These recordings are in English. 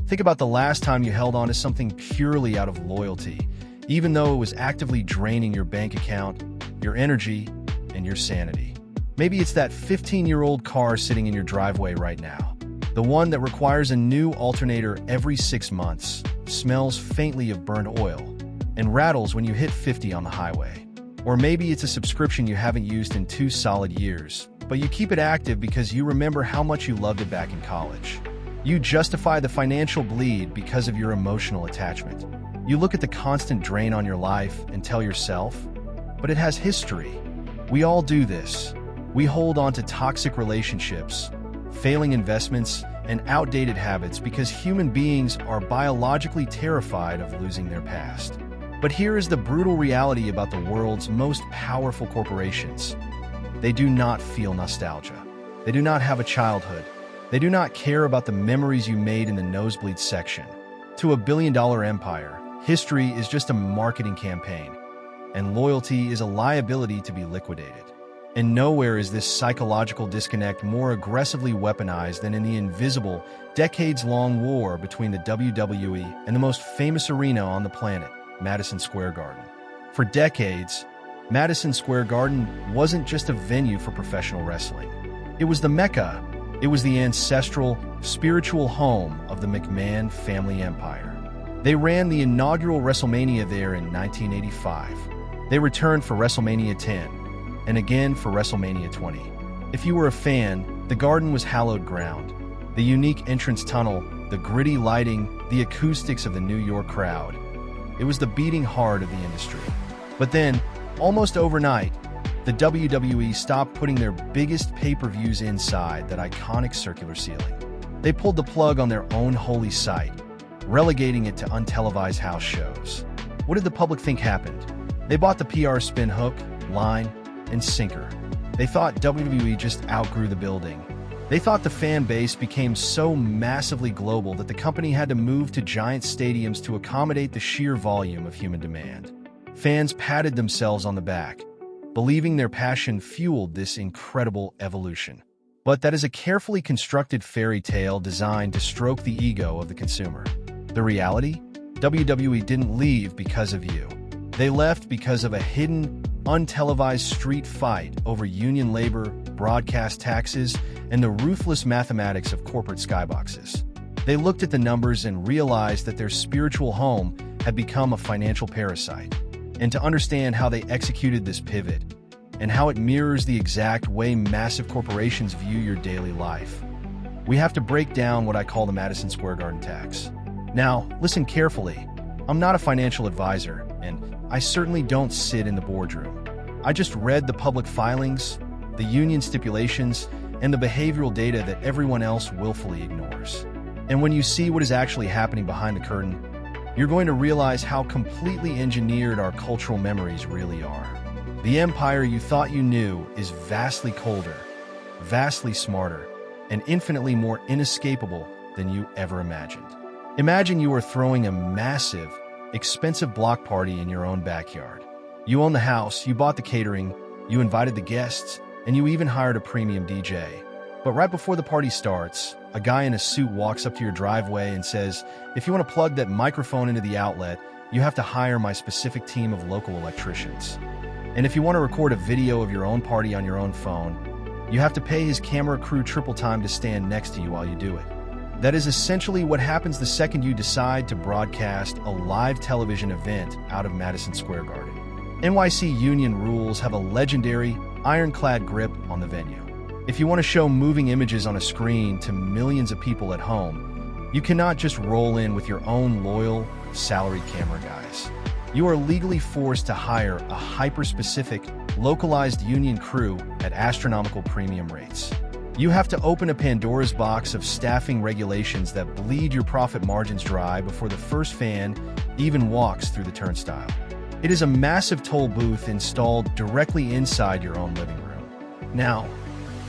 Think about the last time you held on to something purely out of loyalty, even though it was actively draining your bank account, your energy, and your sanity. Maybe it's that 15-year-old car sitting in your driveway right now. The one that requires a new alternator every 6 months, smells faintly of burned oil, and rattles when you hit 50 on the highway. Or maybe it's a subscription you haven't used in 2 solid years, but you keep it active because you remember how much you loved it back in college. You justify the financial bleed because of your emotional attachment. You look at the constant drain on your life and tell yourself, but it has history. We all do this. We hold on to toxic relationships, failing investments, and outdated habits because human beings are biologically terrified of losing their past. But here is the brutal reality about the world's most powerful corporations. They do not feel nostalgia. They do not have a childhood. They do not care about the memories you made in the nosebleed section. To a billion-dollar empire, history is just a marketing campaign, and loyalty is a liability to be liquidated. And nowhere is this psychological disconnect more aggressively weaponized than in the invisible, decades-long war between the WWE and the most famous arena on the planet, Madison Square Garden. For decades, Madison Square Garden wasn't just a venue for professional wrestling. It was the Mecca. It was the ancestral, spiritual home of the McMahon family empire. They ran the inaugural WrestleMania there in 1985. They returned for WrestleMania 10, and again for WrestleMania 20. If you were a fan, the Garden was hallowed ground. The unique entrance tunnel, the gritty lighting, the acoustics of the New York crowd. It was the beating heart of the industry. But then, almost overnight, the WWE stopped putting their biggest pay-per-views inside that iconic circular ceiling. They pulled the plug on their own holy site, relegating it to untelevised house shows. What did the public think happened? They bought the PR spin hook, line, and sinker. They thought WWE just outgrew the building. They thought the fan base became so massively global that the company had to move to giant stadiums to accommodate the sheer volume of human demand. Fans patted themselves on the back, believing their passion fueled this incredible evolution. But that is a carefully constructed fairy tale designed to stroke the ego of the consumer. The reality? WWE didn't leave because of you. They left because of a hidden, untelevised street fight over union labor, broadcast taxes, and the ruthless mathematics of corporate skyboxes. They looked at the numbers and realized that their spiritual home had become a financial parasite. And to understand how they executed this pivot, and how it mirrors the exact way massive corporations view your daily life, we have to break down what I call the Madison Square Garden tax. Now, listen carefully. I'm not a financial advisor, and I certainly don't sit in the boardroom. I just read the public filings, the union stipulations, and the behavioral data that everyone else willfully ignores. And when you see what is actually happening behind the curtain, you're going to realize how completely engineered our cultural memories really are. The empire you thought you knew is vastly colder, vastly smarter, and infinitely more inescapable than you ever imagined. Imagine you are throwing a massive, expensive block party in your own backyard. You own the house, you bought the catering, you invited the guests, and you even hired a premium DJ. But right before the party starts, a guy in a suit walks up to your driveway and says, "If you want to plug that microphone into the outlet, you have to hire my specific team of local electricians. And if you want to record a video of your own party on your own phone, you have to pay his camera crew triple time to stand next to you while you do it." That is essentially what happens the second you decide to broadcast a live television event out of Madison Square Garden. NYC union rules have a legendary, ironclad grip on the venue. If you want to show moving images on a screen to millions of people at home, you cannot just roll in with your own loyal, salaried camera guys. You are legally forced to hire a hyper-specific, localized union crew at astronomical premium rates. You have to open a Pandora's box of staffing regulations that bleed your profit margins dry before the first fan even walks through the turnstile. It is a massive toll booth installed directly inside your own living room. Now,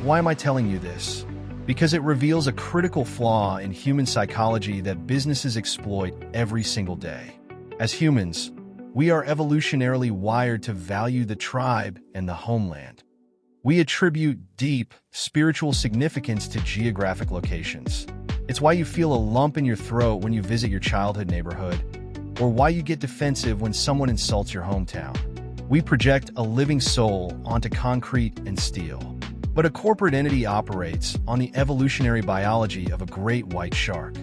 why am I telling you this? Because it reveals a critical flaw in human psychology that businesses exploit every single day. As humans, we are evolutionarily wired to value the tribe and the homeland. We attribute deep, spiritual significance to geographic locations. It's why you feel a lump in your throat when you visit your childhood neighborhood, or why you get defensive when someone insults your hometown. We project a living soul onto concrete and steel. But a corporate entity operates on the evolutionary biology of a great white shark.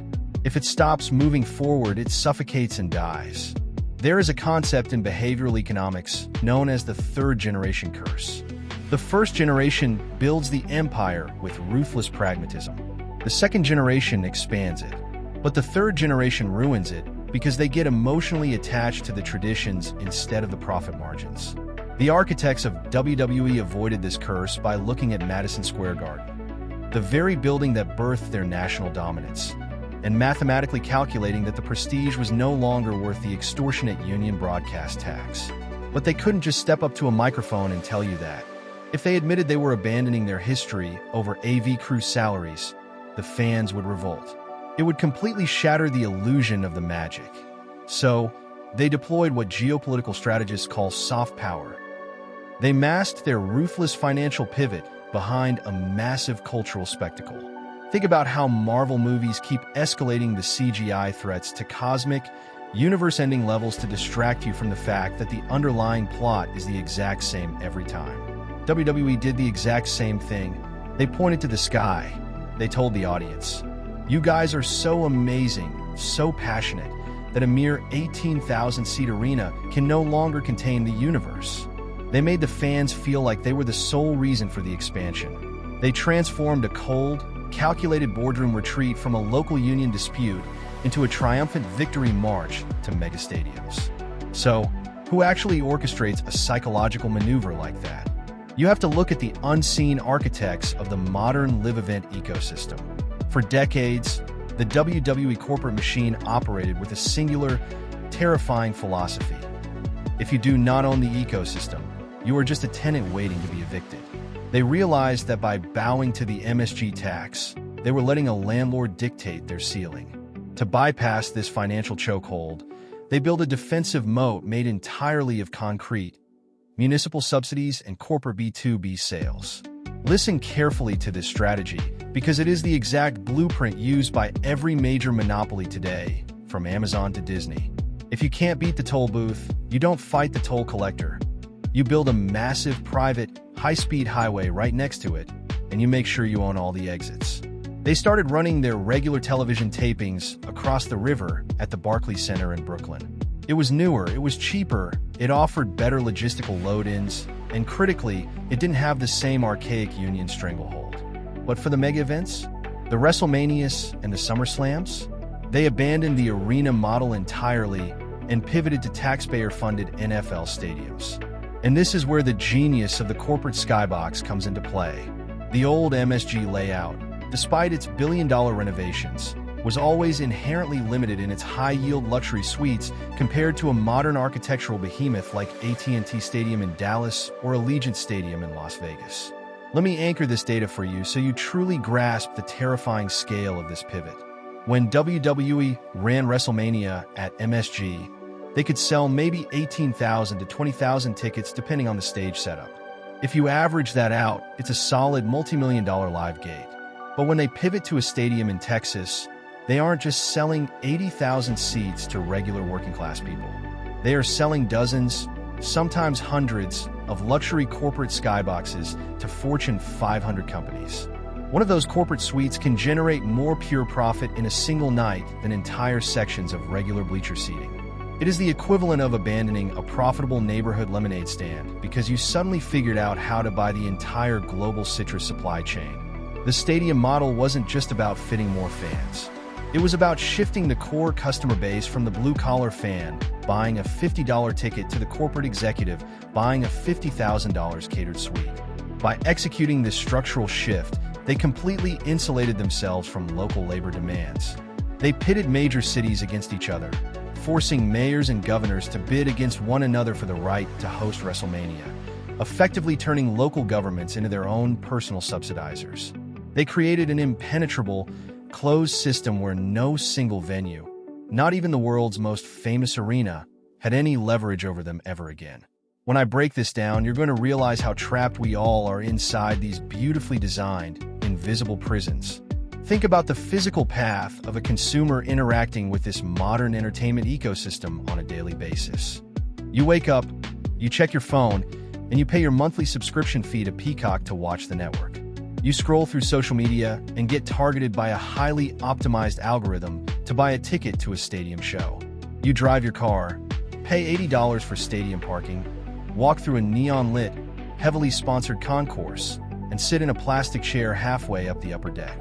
If it stops moving forward, it suffocates and dies. There is a concept in behavioral economics known as the third-generation curse. The first generation builds the empire with ruthless pragmatism. The second generation expands it. But the third generation ruins it because they get emotionally attached to the traditions instead of the profit margins. The architects of WWE avoided this curse by looking at Madison Square Garden, the very building that birthed their national dominance, and mathematically calculating that the prestige was no longer worth the extortionate union broadcast tax. But they couldn't just step up to a microphone and tell you that. If they admitted they were abandoning their history over AV crew salaries, the fans would revolt. It would completely shatter the illusion of the magic. So, they deployed what geopolitical strategists call soft power. They masked their ruthless financial pivot behind a massive cultural spectacle. Think about how Marvel movies keep escalating the CGI threats to cosmic, universe-ending levels to distract you from the fact that the underlying plot is the exact same every time. WWE did the exact same thing. They pointed to the sky. They told the audience, "You guys are so amazing, so passionate, that a mere 18,000-seat arena can no longer contain the universe." They made the fans feel like they were the sole reason for the expansion. They transformed a cold, calculated boardroom retreat from a local union dispute into a triumphant victory march to megastadiums. So, who actually orchestrates a psychological maneuver like that? You have to look at the unseen architects of the modern live event ecosystem. For decades, the WWE corporate machine operated with a singular, terrifying philosophy. If you do not own the ecosystem, you are just a tenant waiting to be evicted. They realized that by bowing to the MSG tax, they were letting a landlord dictate their ceiling. To bypass this financial chokehold, they built a defensive moat made entirely of concrete, municipal subsidies, and corporate B2B sales. Listen carefully to this strategy, because it is the exact blueprint used by every major monopoly today, from Amazon to Disney. If you can't beat the toll booth, you don't fight the toll collector. You build a massive, private, high-speed highway right next to it, and you make sure you own all the exits. They started running their regular television tapings across the river at the Barclays Center in Brooklyn. It was newer, it was cheaper, it offered better logistical load-ins, and critically, it didn't have the same archaic union stranglehold. But for the mega events, the WrestleManias and the SummerSlams, they abandoned the arena model entirely and pivoted to taxpayer-funded NFL stadiums. And this is where the genius of the corporate skybox comes into play. The old MSG layout, despite its billion-dollar renovations, was always inherently limited in its high-yield luxury suites compared to a modern architectural behemoth like AT&T Stadium in Dallas or Allegiant Stadium in Las Vegas. Let me anchor this data for you so you truly grasp the terrifying scale of this pivot. When WWE ran WrestleMania at MSG, they could sell maybe 18,000 to 20,000 tickets depending on the stage setup. If you average that out, it's a solid multi-million-dollar live gate. But when they pivot to a stadium in Texas, they aren't just selling 80,000 seats to regular working-class people. They are selling dozens, sometimes hundreds, of luxury corporate skyboxes to Fortune 500 companies. One of those corporate suites can generate more pure profit in a single night than entire sections of regular bleacher seating. It is the equivalent of abandoning a profitable neighborhood lemonade stand because you suddenly figured out how to buy the entire global citrus supply chain. The stadium model wasn't just about fitting more fans. It was about shifting the core customer base from the blue-collar fan buying a $50 ticket to the corporate executive buying a $50,000 catered suite. By executing this structural shift, they completely insulated themselves from local labor demands. They pitted major cities against each other, forcing mayors and governors to bid against one another for the right to host WrestleMania, effectively turning local governments into their own personal subsidizers. They created an impenetrable, closed system where no single venue, not even the world's most famous arena, had any leverage over them ever again. When I break this down, you're going to realize how trapped we all are inside these beautifully designed, invisible prisons. Think about the physical path of a consumer interacting with this modern entertainment ecosystem on a daily basis. You wake up, you check your phone, and you pay your monthly subscription fee to Peacock to watch the network. You scroll through social media and get targeted by a highly optimized algorithm to buy a ticket to a stadium show. You drive your car, pay $80 for stadium parking, walk through a neon-lit, heavily sponsored concourse, and sit in a plastic chair halfway up the upper deck.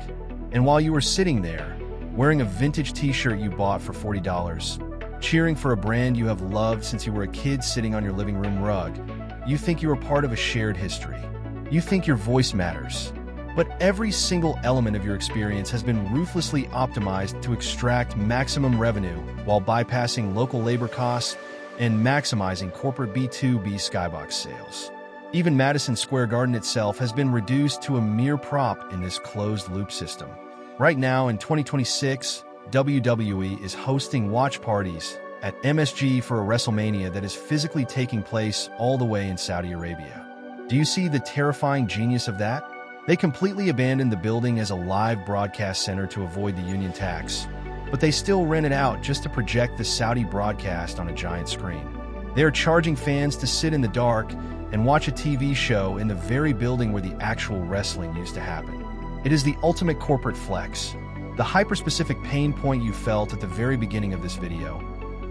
And while you were sitting there, wearing a vintage t-shirt you bought for $40, cheering for a brand you have loved since you were a kid sitting on your living room rug, you think you are part of a shared history. You think your voice matters. But every single element of your experience has been ruthlessly optimized to extract maximum revenue while bypassing local labor costs and maximizing corporate B2B skybox sales. Even Madison Square Garden itself has been reduced to a mere prop in this closed-loop system. Right now, in 2026, WWE is hosting watch parties at MSG for a WrestleMania that is physically taking place all the way in Saudi Arabia. Do you see the terrifying genius of that? They completely abandoned the building as a live broadcast center to avoid the union tax, but they still rent it out just to project the Saudi broadcast on a giant screen. They are charging fans to sit in the dark and watch a TV show in the very building where the actual wrestling used to happen. It is the ultimate corporate flex. The hyper-specific pain point you felt at the very beginning of this video,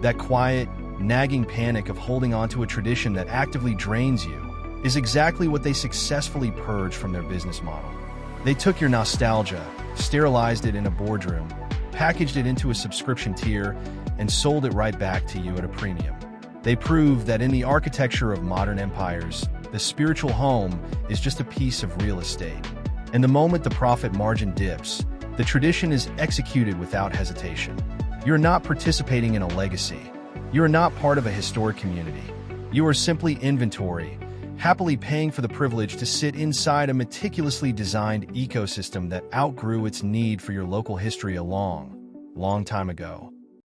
that quiet, nagging panic of holding onto a tradition that actively drains you, is exactly what they successfully purged from their business model. They took your nostalgia, sterilized it in a boardroom, packaged it into a subscription tier, and sold it right back to you at a premium. They proved that in the architecture of modern empires, the spiritual home is just a piece of real estate. And the moment the profit margin dips, the tradition is executed without hesitation. You're not participating in a legacy. You're not part of a historic community. You are simply inventory, happily paying for the privilege to sit inside a meticulously designed ecosystem that outgrew its need for your local history a long, long time ago.